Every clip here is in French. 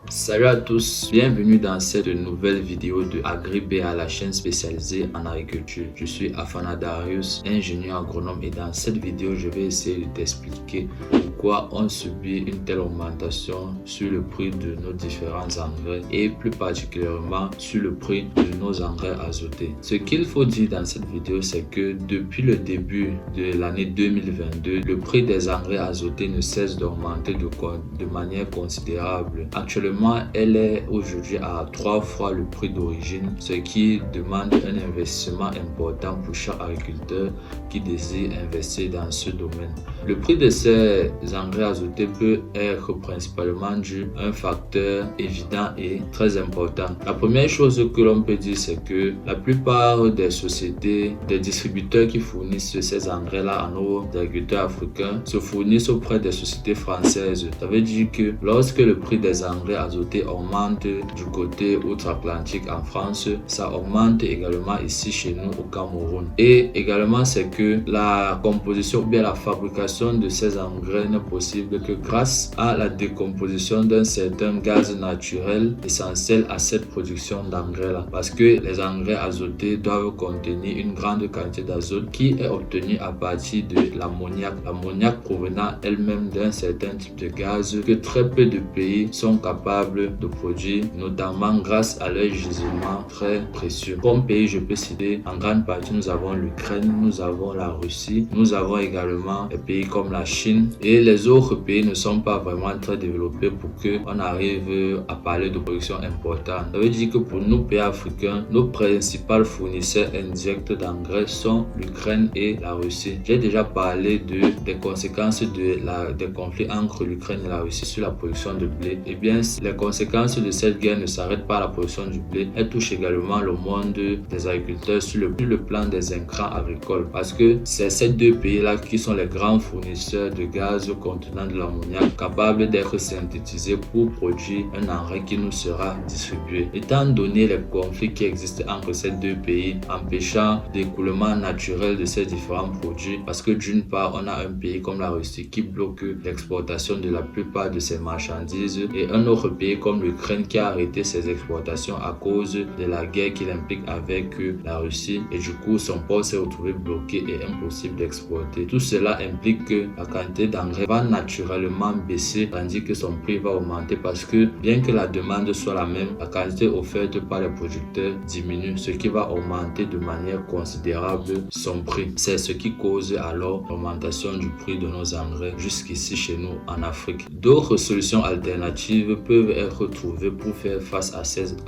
Salut à tous, bienvenue dans cette nouvelle vidéo de AgriBA, la chaîne spécialisée en agriculture. Je suis Afana Darius, ingénieur agronome, et dans cette vidéo, je vais essayer de t'expliquer pourquoi on subit une telle augmentation sur le prix de nos différents engrais et plus particulièrement sur le prix de nos engrais azotés. Ce qu'il faut dire dans cette vidéo, c'est que depuis le début de l'année 2022, le prix des engrais azotés ne cesse d'augmenter de manière considérable. Actuellement, elle est aujourd'hui à 3 fois le prix d'origine, ce qui demande un investissement important pour chaque agriculteur qui désire investir dans ce domaine. Le prix de ces engrais azotés peut être principalement dû à un facteur évident et très important. La première chose que l'on peut dire, c'est que la plupart des sociétés, des distributeurs qui fournissent ces engrais-là à nos agriculteurs africains se fournissent auprès des sociétés françaises. Ça veut dire que lorsque le prix des engrais azotés augmente du côté outre-Atlantique en France, ça augmente également ici chez nous au Cameroun. Et également, c'est que la composition ou bien la fabrication de ces engrais n'est possible que grâce à la décomposition d'un certain gaz naturel essentiel à cette production d'engrais-là. Parce que les engrais azotés doivent contenir une grande quantité d'azote qui est obtenue à partir de l'ammoniac. L'ammoniac provenant elle-même d'un certain type de gaz que très peu de pays sont capables de produire, notamment grâce à leur gisement très précieux. Comme pays, je peux citer en grande partie, nous avons l'Ukraine, nous avons la Russie, nous avons également des pays comme la Chine, et les autres pays ne sont pas vraiment très développés pour qu'on arrive à parler de production importante. Ça veut dire que pour nous, pays africains, nos principaux fournisseurs indirects d'engrais sont l'Ukraine et la Russie. J'ai déjà parlé des conséquences des conflits entre l'Ukraine et la Russie sur la production de blé. Eh bien, les conséquences de cette guerre ne s'arrêtent pas à la production du blé. Elle touche également le monde des agriculteurs sur le plan des intrants agricoles. Parce que c'est ces deux pays-là qui sont les grands fournisseurs de gaz contenant de l'ammoniac capable d'être synthétisé pour produire un engrais qui nous sera distribué. Étant donné les conflits qui existent entre ces deux pays, empêchant l'écoulement naturel de ces différents produits, parce que d'une part, on a un pays comme la Russie qui bloque l'exportation de la plupart de ses marchandises et un autre pays comme l'Ukraine qui a arrêté ses exportations à cause de la guerre qu'il implique avec la Russie, et du coup son port s'est retrouvé bloqué et impossible d'exporter. Tout cela implique que la quantité d'engrais va naturellement baisser tandis que son prix va augmenter, parce que bien que la demande soit la même, la quantité offerte par les producteurs diminue, ce qui va augmenter de manière considérable son prix. C'est ce qui cause alors l'augmentation du prix de nos engrais jusqu'ici chez nous en Afrique. D'autres solutions alternatives peuvent être trouvées pour faire face à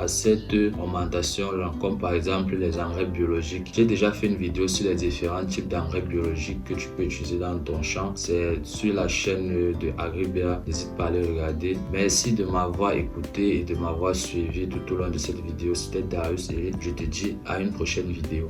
cette augmentation, comme par exemple les engrais biologiques. J'ai déjà fait une vidéo sur les différents types d'engrais biologiques que tu peux utiliser dans ton champ. C'est sur la chaîne de AgriBA, n'hésite pas à aller regarder. Merci de m'avoir écouté et de m'avoir suivi tout au long de cette vidéo. C'était Darius et je te dis à une prochaine vidéo.